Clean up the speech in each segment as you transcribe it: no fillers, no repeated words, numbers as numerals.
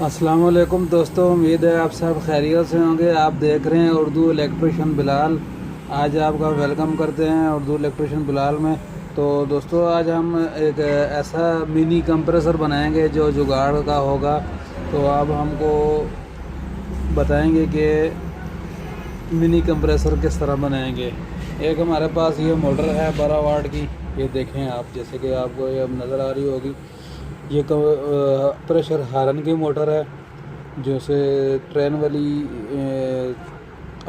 अस्सलाम वालेकुम दोस्तों, उम्मीद है आप सब खैरियत से होंगे। आप देख रहे हैं उर्दू इलेक्ट्रिशियन बिलाल। आज आपका वेलकम करते हैं उर्दू इलेक्ट्रिशियन बिलाल में। तो दोस्तों, आज हम एक ऐसा मिनी कंप्रेसर बनाएंगे जो जुगाड़ का होगा। तो अब हमको बताएंगे कि मिनी कंप्रेसर किस तरह बनाएंगे। एक हमारे पास ये मोटर है 12 वाट की, ये देखें आप, जैसे कि आपको ये अब नज़र आ रही होगी। ये प्रेशर हारन की मोटर है, जैसे ट्रेन वाली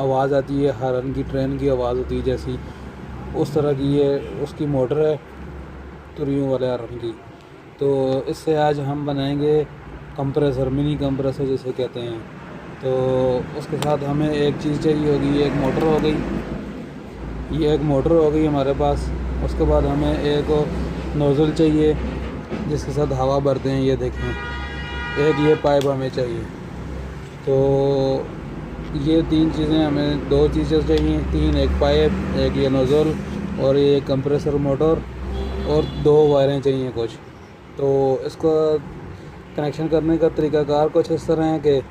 आवाज़ आती है, हारन की ट्रेन की आवाज़ होती है जैसी, उस तरह की ये उसकी मोटर है, तुरियों वाले हारन की। तो इससे आज हम बनाएंगे कंप्रेसर, मिनी कंप्रेसर जैसे कहते हैं। तो उसके साथ हमें एक चीज़ चाहिए होगी, एक मोटर हो गई, ये एक मोटर हो गई हमारे पास। उसके बाद हमें एक नोज़ल चाहिए जिसके साथ हवा भरते हैं, ये देखें। एक ये पाइप हमें चाहिए। तो ये तीन चीज़ें हमें, दो चीज़ें चाहिए, तीन, एक पाइप, एक ये नोज़ल और ये कंप्रेसर मोटर, और दो वायरें चाहिए कुछ। तो इसको कनेक्शन करने का तरीक़ाकार कुछ इस तरह है कि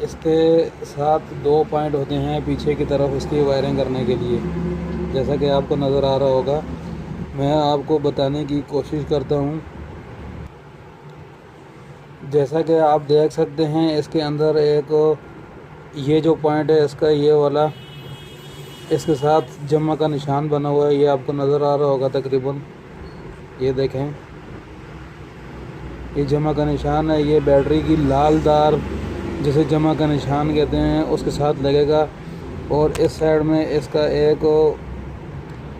इसके साथ दो पॉइंट होते हैं पीछे की तरफ उसकी वायरिंग करने के लिए, जैसा कि आपको नज़र आ रहा होगा। मैं आपको बताने की कोशिश करता हूँ। जैसा कि आप देख सकते हैं, इसके अंदर एक ये जो पॉइंट है इसका, ये वाला, इसके साथ जमा का निशान बना हुआ है, ये आपको नज़र आ रहा होगा तकरीबन। ये देखें, ये जमा का निशान है। ये बैटरी की लाल तार जिसे जमा का निशान कहते हैं उसके साथ लगेगा। और इस साइड में इसका एक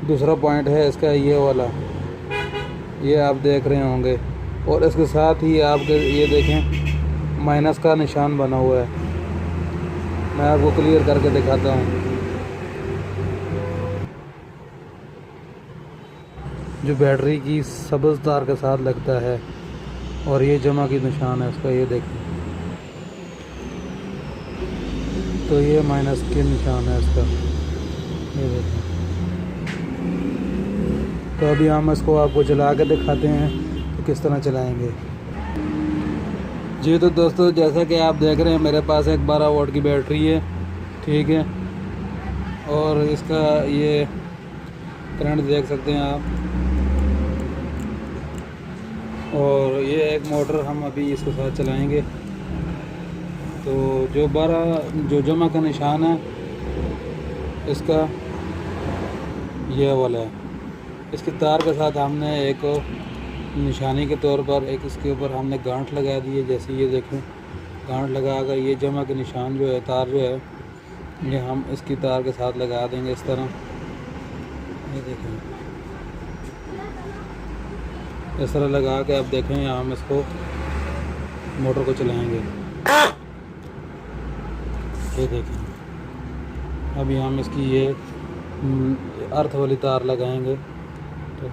दूसरा पॉइंट है इसका, ये वाला, ये आप देख रहे होंगे। और इसके साथ ही आपके ये देखें, माइनस का निशान बना हुआ है। मैं आपको क्लियर करके दिखाता हूँ। जो बैटरी की सब्ज़ तार के साथ लगता है, और ये जमा की निशान है उसका, ये देखें। तो ये माइनस के निशान है इसका, ये देखें। तो अभी हम इसको आपको चला के दिखाते हैं कि किस तरह चलाएंगे। जी तो दोस्तों, जैसा कि आप देख रहे हैं, मेरे पास एक 12 वाट की बैटरी है, ठीक है। और इसका ये करंट देख सकते हैं आप। और ये एक मोटर हम अभी इसके साथ चलाएंगे। तो जो जमा का निशान है इसका, ये वाला है। इसकी तार के साथ हमने एक निशानी के तौर पर एक इसके ऊपर हमने गांठ लगा दी है, जैसे ये देखें। गांठ लगा कर ये जमा के निशान जो है, तार जो है, ये हम इसकी तार के साथ लगा देंगे इस तरह। ये देखें, इस तरह लगा के अब देखें, हम इसको मोटर को चलाएंगे। ये देखें, अभी हम इसकी ये अर्थ वाली तार लगाएंगे। तो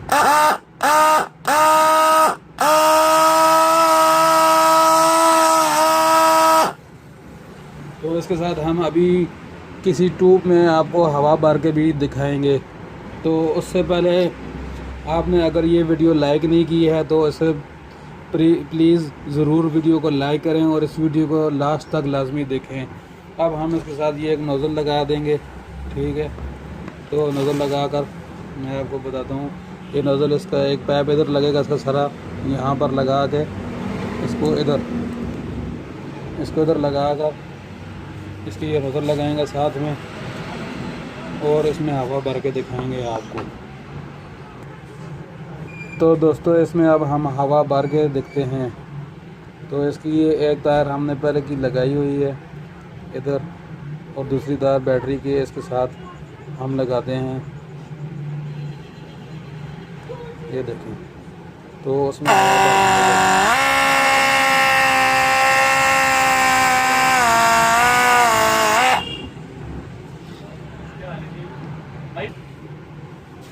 इसके साथ हम अभी किसी ट्यूब में आपको हवा भर के भी दिखाएंगे। तो उससे पहले आपने अगर ये वीडियो लाइक नहीं की है तो इसे प्लीज़ ज़रूर वीडियो को लाइक करें और इस वीडियो को लास्ट तक लाजमी देखें। अब हम इसके साथ ये एक नोज़ल लगा देंगे, ठीक है। तो नोज़ल लगा कर मैं आपको बताता हूँ। ये नोज़ल, इसका एक पाइप इधर लगेगा, इसका सरा यहाँ पर लगा के इसको इधर लगा कर इसकी ये नोज़ल लगाएंगे साथ में, और इसमें हवा भर के दिखाएंगे आपको। तो दोस्तों, इसमें अब हम हवा भर के देखते हैं। तो इसकी ये एक तार हमने पहले की लगाई हुई है इधर, और दूसरी तार बैटरी की इसके साथ हम लगाते हैं। ये देखें, तो उसमें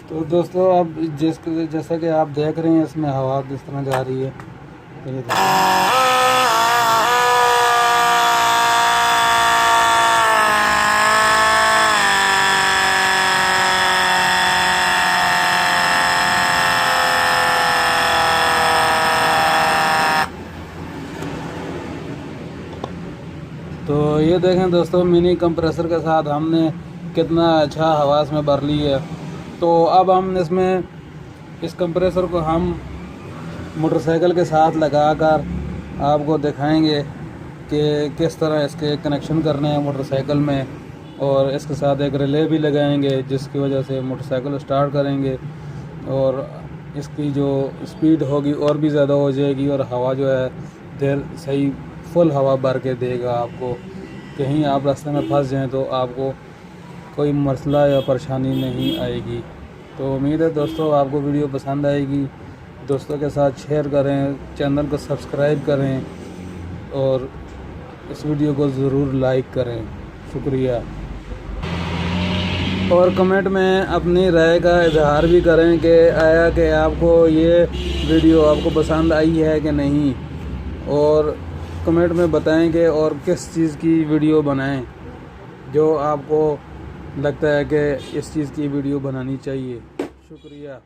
तो दोस्तों, अब जैसा कि आप देख रहे हैं, इसमें हवा किस तरह जा रही है। तो ये तो ये देखें दोस्तों, मिनी कंप्रेसर के साथ हमने कितना अच्छा हवा में भर ली है। तो अब हम इसमें इस कंप्रेसर को हम मोटरसाइकिल के साथ लगाकर आपको दिखाएंगे कि किस तरह इसके कनेक्शन करने हैं मोटरसाइकिल में, और इसके साथ एक रिले भी लगाएंगे जिसकी वजह से मोटरसाइकिल स्टार्ट करेंगे और इसकी जो स्पीड होगी और भी ज़्यादा हो जाएगी और हवा जो है देर सही फुल हवा भर के देगा आपको। कहीं आप रास्ते में फंस जाएं तो आपको कोई मसला या परेशानी नहीं आएगी। तो उम्मीद है दोस्तों आपको वीडियो पसंद आएगी। दोस्तों के साथ शेयर करें, चैनल को सब्सक्राइब करें और इस वीडियो को ज़रूर लाइक करें। शुक्रिया। और कमेंट में अपनी राय का इजहार भी करें कि आया कि आपको ये वीडियो आपको पसंद आई है कि नहीं, और कमेंट में बताएं कि और किस चीज़ की वीडियो बनाएं जो आपको लगता है कि इस चीज़ की वीडियो बनानी चाहिए। शुक्रिया।